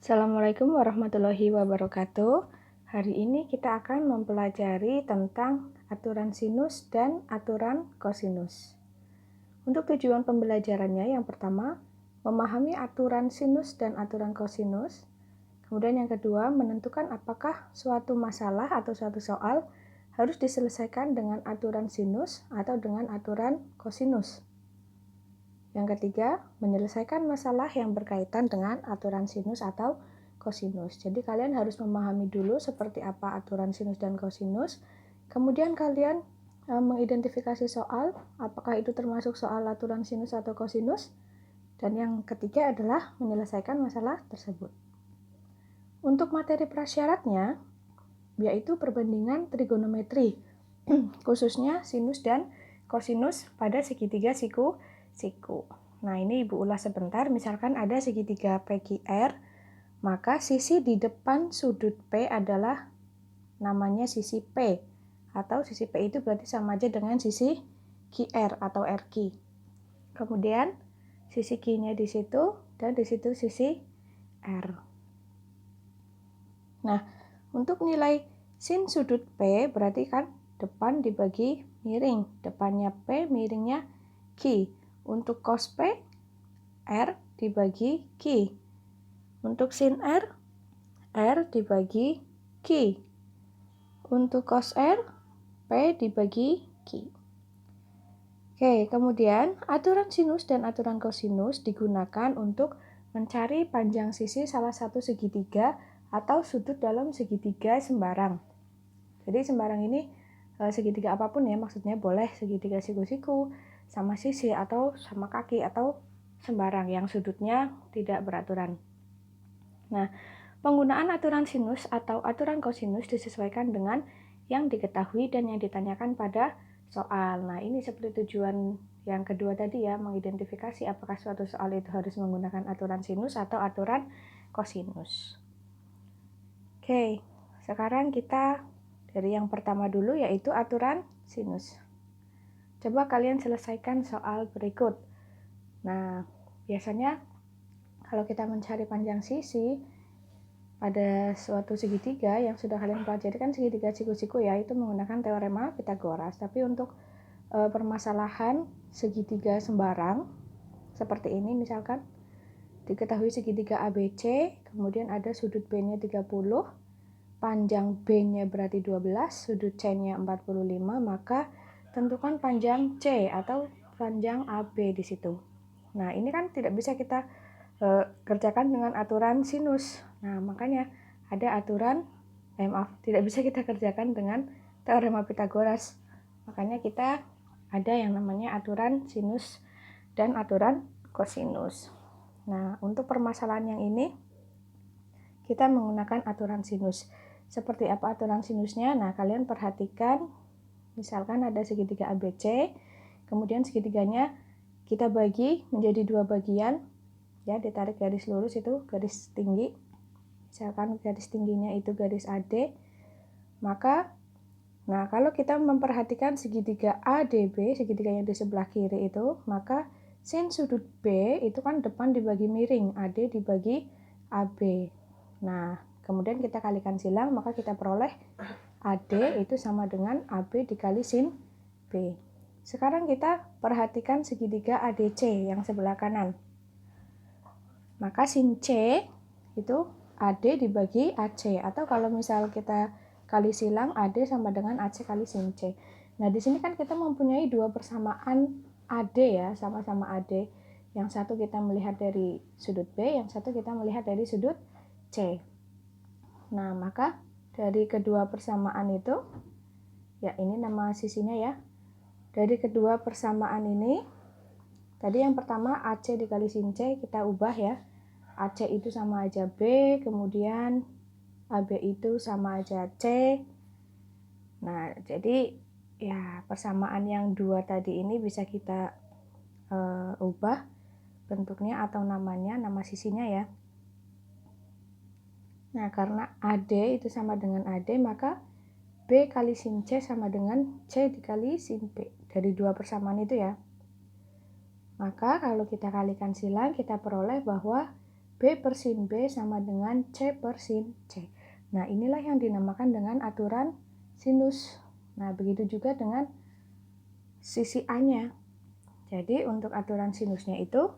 Assalamualaikum warahmatullahi wabarakatuh. Hari ini kita akan mempelajari tentang aturan sinus dan aturan kosinus. Untuk tujuan pembelajarannya, yang pertama, memahami aturan sinus dan aturan kosinus. Kemudian yang kedua, menentukan apakah suatu masalah atau suatu soal harus diselesaikan dengan aturan sinus atau dengan aturan kosinus. Yang ketiga, menyelesaikan masalah yang berkaitan dengan aturan sinus atau kosinus. Jadi kalian harus memahami dulu seperti apa aturan sinus dan kosinus. Kemudian kalian mengidentifikasi soal, apakah itu termasuk soal aturan sinus atau kosinus. Dan yang ketiga adalah menyelesaikan masalah tersebut. Untuk materi prasyaratnya, yaitu perbandingan trigonometri, khususnya sinus dan kosinus pada segitiga siku. Nah, ini Ibu ulas sebentar. Misalkan ada segitiga PQR, maka sisi di depan sudut P adalah namanya sisi P, atau sisi P itu berarti sama aja dengan sisi QR atau RQ. Kemudian sisi Q-nya di situ dan di situ sisi R. Nah, untuk nilai sin sudut P berarti kan depan dibagi miring, depannya P, miringnya Q. Untuk cos P, R dibagi Q. Untuk sin R, R dibagi Q. Untuk cos R, P dibagi Q. Oke, kemudian aturan sinus dan aturan kosinus digunakan untuk mencari panjang sisi salah satu segitiga atau sudut dalam segitiga sembarang. Jadi sembarang ini segitiga apapun ya, maksudnya boleh segitiga siku-siku, sama sisi atau sama kaki atau sembarang yang sudutnya tidak beraturan. Nah, penggunaan aturan sinus atau aturan kosinus disesuaikan dengan yang diketahui dan yang ditanyakan pada soal. Nah, ini seperti tujuan yang kedua tadi ya, mengidentifikasi apakah suatu soal itu harus menggunakan aturan sinus atau aturan kosinus. Oke, sekarang kita dari yang pertama dulu, yaitu aturan sinus. Coba kalian selesaikan soal berikut. Nah, biasanya kalau kita mencari panjang sisi pada suatu segitiga yang sudah kalian pelajari kan segitiga siku-siku ya, itu menggunakan teorema Pitagoras. Tapi untuk permasalahan segitiga sembarang seperti ini, misalkan diketahui segitiga ABC, kemudian ada sudut B-nya 30, panjang B-nya berarti 12, sudut C-nya 45, maka tentukan panjang C atau panjang AB di situ. Nah, ini kan tidak bisa kita kerjakan dengan aturan sinus. Nah, makanya ada aturan, tidak bisa kita kerjakan dengan teorema Pitagoras. Makanya kita ada yang namanya aturan sinus dan aturan kosinus. Nah, untuk permasalahan yang ini kita menggunakan aturan sinus. Seperti apa aturan sinusnya? Nah, kalian perhatikan, misalkan ada segitiga ABC, kemudian segitiganya kita bagi menjadi dua bagian, ya, ditarik garis lurus itu garis tinggi. Misalkan garis tingginya itu garis AD, maka nah kalau kita memperhatikan segitiga ADB, segitiga yang di sebelah kiri itu, maka sin sudut B itu kan depan dibagi miring, AD dibagi AB. Nah, kemudian kita kalikan silang, maka kita peroleh AD itu sama dengan AB dikali sin B. Sekarang kita perhatikan segitiga ADC yang sebelah kanan. Maka sin C itu AD dibagi AC, atau kalau misal kita kali silang, AD sama dengan AC kali sin C. Nah, di sini kan kita mempunyai dua persamaan AD ya, sama-sama AD. Yang satu kita melihat dari sudut B, yang satu kita melihat dari sudut C. Nah, maka dari kedua persamaan itu, ya ini nama sisinya ya. Dari kedua persamaan ini, tadi yang pertama AC dikali sin C, kita ubah ya. AC itu sama aja B, kemudian AB itu sama aja C. Nah, jadi ya persamaan yang dua tadi ini bisa kita ubah bentuknya atau namanya, nama sisinya ya. Nah, karena AD itu sama dengan AD, maka B kali sin C sama dengan C dikali sin B. Dari dua persamaan itu ya. Maka kalau kita kalikan silang, kita peroleh bahwa B per sin B sama dengan C per sin C. Nah, inilah yang dinamakan dengan aturan sinus. Nah, begitu juga dengan sisi A-nya. Jadi, untuk aturan sinusnya itu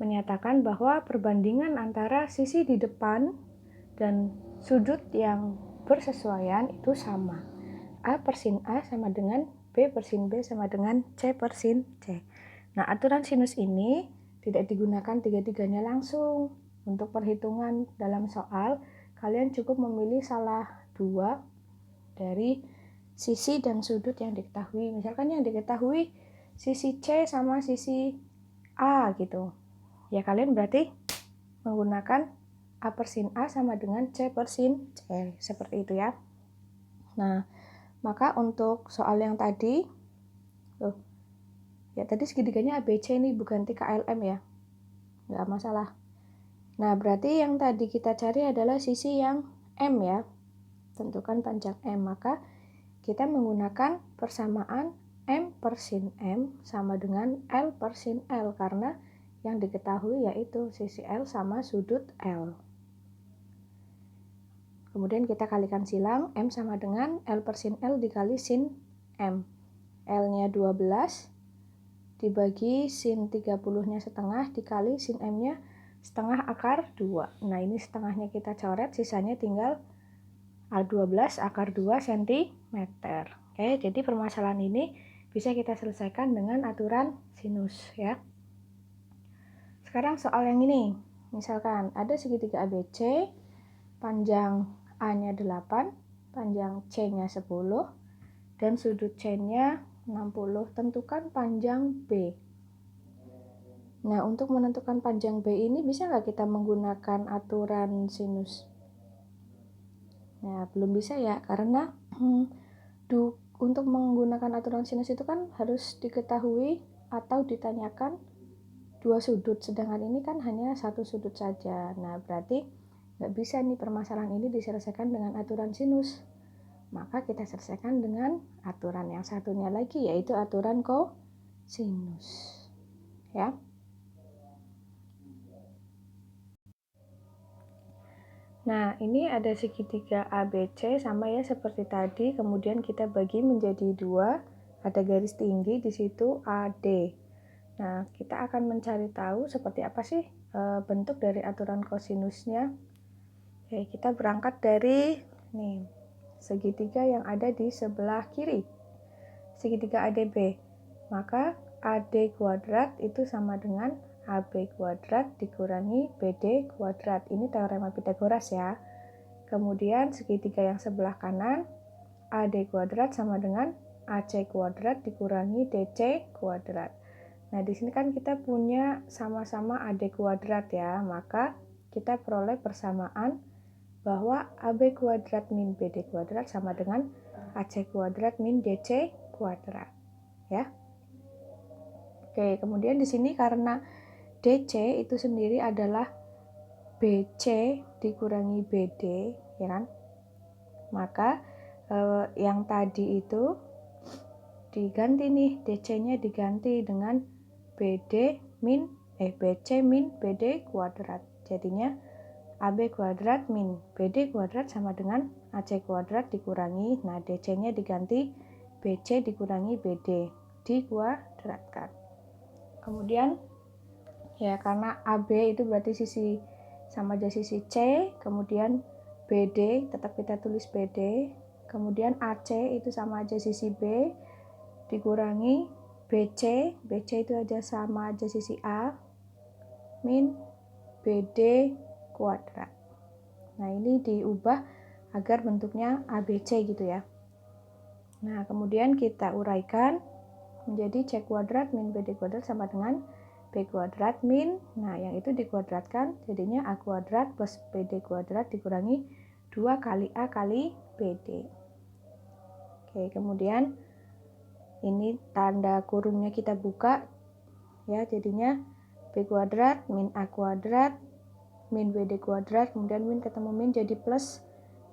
menyatakan bahwa perbandingan antara sisi di depan dan sudut yang bersesuaian itu sama. A per sin A sama dengan B per sin B sama dengan C per sin C. Nah, aturan sinus ini tidak digunakan tiga-tiganya langsung. Untuk perhitungan dalam soal, kalian cukup memilih salah dua dari sisi dan sudut yang diketahui. Misalkan yang diketahui sisi C sama sisi A gitu. Ya, kalian berarti menggunakan A per sin A sama dengan C per sin C. Seperti itu ya. Nah, maka untuk soal yang tadi, ya tadi segitiganya ABC nih, bukan TKLM ya. Nggak masalah. Nah, berarti yang tadi kita cari adalah sisi yang M ya. Tentukan panjang M. Maka kita menggunakan persamaan M per sin M sama dengan L per sin L. Karena yang diketahui yaitu sisi L sama sudut L. Kemudian kita kalikan silang. M sama dengan L per sin L dikali sin M. L-nya 12 dibagi sin 30-nya setengah dikali sin M-nya setengah akar 2. Nah, ini setengahnya kita coret, sisanya tinggal A12 akar 2 cm. Oke, jadi permasalahan ini bisa kita selesaikan dengan aturan sinus ya. Sekarang soal yang ini. Misalkan ada segitiga ABC, panjang A-nya 8, panjang C-nya 10, dan sudut C-nya 60. Tentukan panjang B. Nah, untuk menentukan panjang B ini bisa nggak kita menggunakan aturan sinus? Nah, belum bisa ya, karena untuk menggunakan aturan sinus itu kan harus diketahui atau ditanyakan dua sudut, sedangkan ini kan hanya satu sudut saja. Nah, berarti nggak bisa nih permasalahan ini diselesaikan dengan aturan sinus. Maka kita selesaikan dengan aturan yang satunya lagi, yaitu aturan kosinus. Ya. Nah, ini ada segitiga ABC sama ya seperti tadi, kemudian kita bagi menjadi dua, ada garis tinggi di situ AD. Nah, kita akan mencari tahu seperti apa sih bentuk dari aturan kosinusnya. Oke, kita berangkat dari nih, segitiga yang ada di sebelah kiri, segitiga ADB. Maka AD kuadrat itu sama dengan AB kuadrat dikurangi BD kuadrat. Ini teorema Pitagoras ya. Kemudian segitiga yang sebelah kanan, AD kuadrat sama dengan AC kuadrat dikurangi DC kuadrat. Nah, di sini kan kita punya sama-sama AD kuadrat ya, maka kita peroleh persamaan bahwa AB kuadrat min BD kuadrat sama dengan AC kuadrat min DC kuadrat. Ya. Oke, kemudian di sini karena DC itu sendiri adalah BC dikurangi BD, ya kan? Maka yang tadi itu diganti nih, DC-nya diganti dengan BC min BD kuadrat. Jadinya AB kuadrat min BD kuadrat sama dengan AC kuadrat dikurangi, nah DC-nya diganti BC dikurangi BD, dikuadratkan. Kemudian ya karena AB itu berarti sisi sama aja sisi C, kemudian BD tetap kita tulis BD, kemudian AC itu sama aja sisi B dikurangi BC, BC itu aja sama aja sisi A min BD kuadrat. Nah, ini diubah agar bentuknya ABC gitu ya. Nah, kemudian kita uraikan menjadi C kuadrat min BD kuadrat sama dengan B kuadrat min, nah yang itu dikuadratkan jadinya A kuadrat plus BD kuadrat dikurangi 2 kali A kali BD. Oke, kemudian ini tanda kurungnya kita buka ya, jadinya B kuadrat min A kuadrat min BD kuadrat, kemudian min ketemu min jadi plus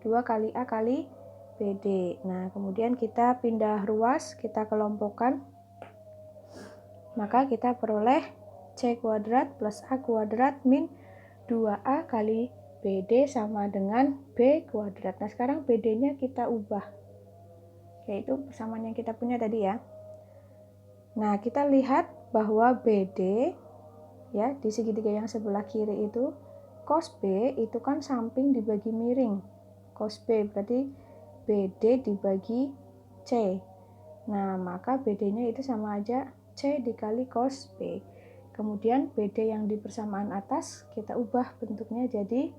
2 kali A kali BD. Nah, kemudian kita pindah ruas, kita kelompokkan, maka kita peroleh C kuadrat plus A kuadrat min 2A kali BD sama dengan B kuadrat. Nah, sekarang BD-nya kita ubah, yaitu persamaan yang kita punya tadi ya. Nah, kita lihat bahwa BD ya di segitiga yang sebelah kiri itu cos B itu kan samping dibagi miring. Cos B berarti BD dibagi C. Nah, maka BD-nya itu sama aja C dikali cos B. Kemudian BD yang di persamaan atas kita ubah bentuknya jadi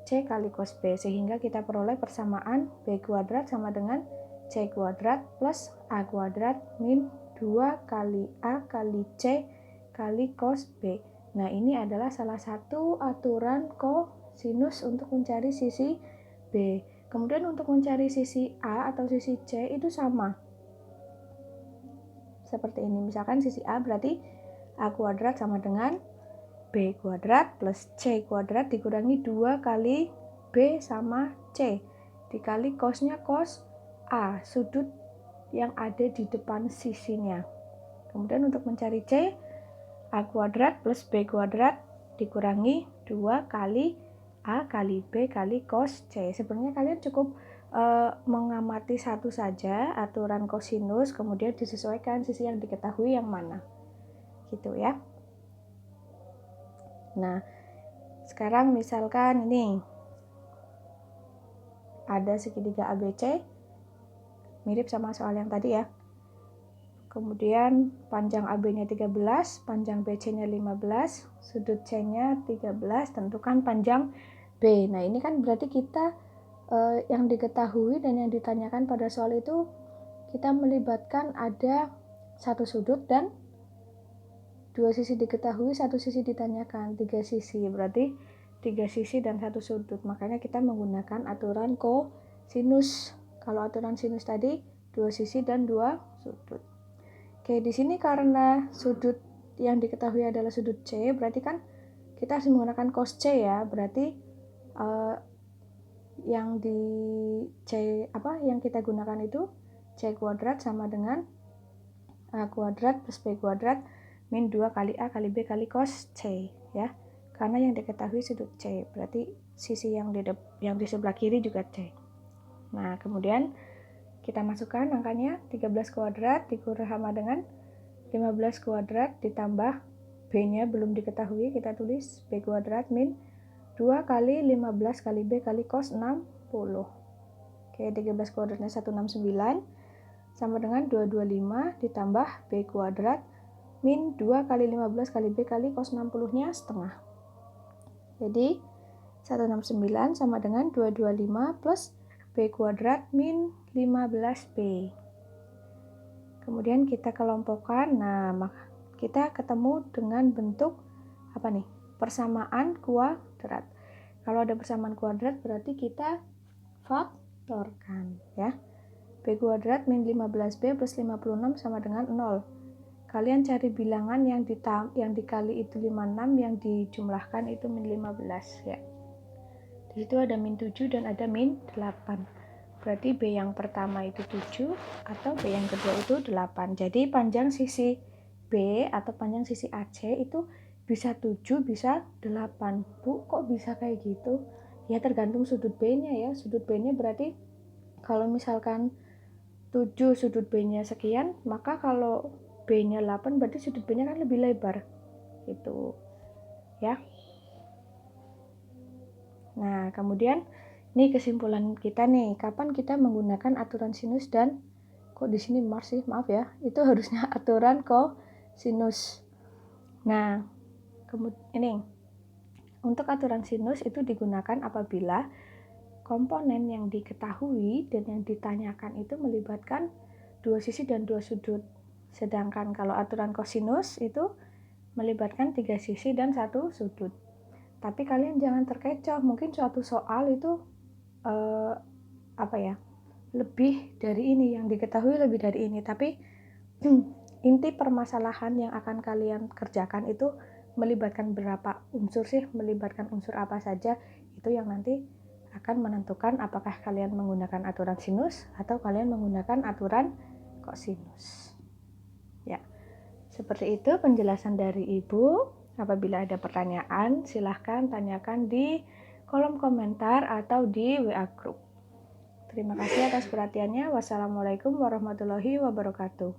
C kali cos B, sehingga kita peroleh persamaan B kuadrat sama dengan C kuadrat plus A kuadrat min 2 kali A kali C kali cos B. Nah, ini adalah salah satu aturan kosinus untuk mencari sisi B. Kemudian untuk mencari sisi A atau sisi C itu sama. Seperti ini, misalkan sisi A berarti A kuadrat sama dengan B kuadrat plus C kuadrat dikurangi 2 kali B sama C dikali cosnya cos A, sudut yang ada di depan sisinya. Kemudian untuk mencari C, A kuadrat plus B kuadrat dikurangi 2 kali A kali B kali cos C. Sebenarnya kalian cukup mengamati satu saja aturan kosinus, kemudian disesuaikan sisi yang diketahui yang mana. Gitu ya. Nah, sekarang misalkan ini ada segitiga ABC, mirip sama soal yang tadi ya. Kemudian panjang AB-nya 13, panjang BC-nya 15, sudut C-nya 13, tentukan panjang B. Nah, ini kan berarti kita yang diketahui dan yang ditanyakan pada soal itu kita melibatkan ada satu sudut dan dua sisi diketahui, satu sisi ditanyakan, 3 sisi. Berarti 3 sisi dan satu sudut. Makanya kita menggunakan aturan kosinus. Kalau aturan sinus tadi 2 sisi dan 2 sudut. Oke, di sini karena sudut yang diketahui adalah sudut C, berarti kan kita harus menggunakan cos C ya. Berarti yang di C yang kita gunakan itu C kuadrat sama dengan A kuadrat plus B kuadrat min 2 kali A kali B kali cos C ya. Karena yang diketahui sudut C, berarti sisi yang di sebelah kiri juga C. Nah, kemudian kita masukkan angkanya 13 kuadrat dikurang sama dengan 15 kuadrat ditambah B-nya belum diketahui, kita tulis B kuadrat min 2 kali 15 kali B kali cos 60. Oke, 13 kuadratnya 169 sama dengan 225 ditambah B kuadrat min 2 kali 15 kali B kali cos 60-nya setengah. Jadi 169 sama dengan 225 plus B kuadrat min 15B. Kemudian kita kelompokkan. Nah, maka kita ketemu dengan bentuk apa nih? Persamaan kuadrat. Kalau ada persamaan kuadrat berarti kita faktorkan ya. B kuadrat min 15B plus 56 sama dengan 0. Kalian cari bilangan yang dikali itu 56, yang dijumlahkan itu min 15 ya. Di situ ada min 7 dan ada min 8. Berarti B yang pertama itu 7 atau B yang kedua itu 8. Jadi panjang sisi B atau panjang sisi AC itu bisa 7, bisa 8. Bu, kok bisa kayak gitu? Ya tergantung sudut B-nya ya. Sudut B-nya berarti kalau misalkan 7 sudut B-nya sekian, maka kalau B-nya 8 berarti sudut B-nya kan lebih lebar. Gitu. Ya. Nah, kemudian ini kesimpulan kita nih, kapan kita menggunakan aturan sinus dan kok di sini Mars sih, maaf ya, itu harusnya aturan kosinus. Nah, ini untuk aturan sinus itu digunakan apabila komponen yang diketahui dan yang ditanyakan itu melibatkan dua sisi dan dua sudut. Sedangkan kalau aturan kosinus itu melibatkan 3 sisi dan 1 sudut. Tapi kalian jangan terkecoh, mungkin suatu soal itu lebih dari ini, yang diketahui lebih dari ini, tapi inti permasalahan yang akan kalian kerjakan itu melibatkan berapa unsur sih, melibatkan unsur apa saja, itu yang nanti akan menentukan apakah kalian menggunakan aturan sinus atau kalian menggunakan aturan kosinus ya. Seperti itu penjelasan dari Ibu. Apabila ada pertanyaan, silahkan tanyakan di kolom komentar atau di WA Group. Terima kasih atas perhatiannya. Wassalamualaikum warahmatullahi wabarakatuh.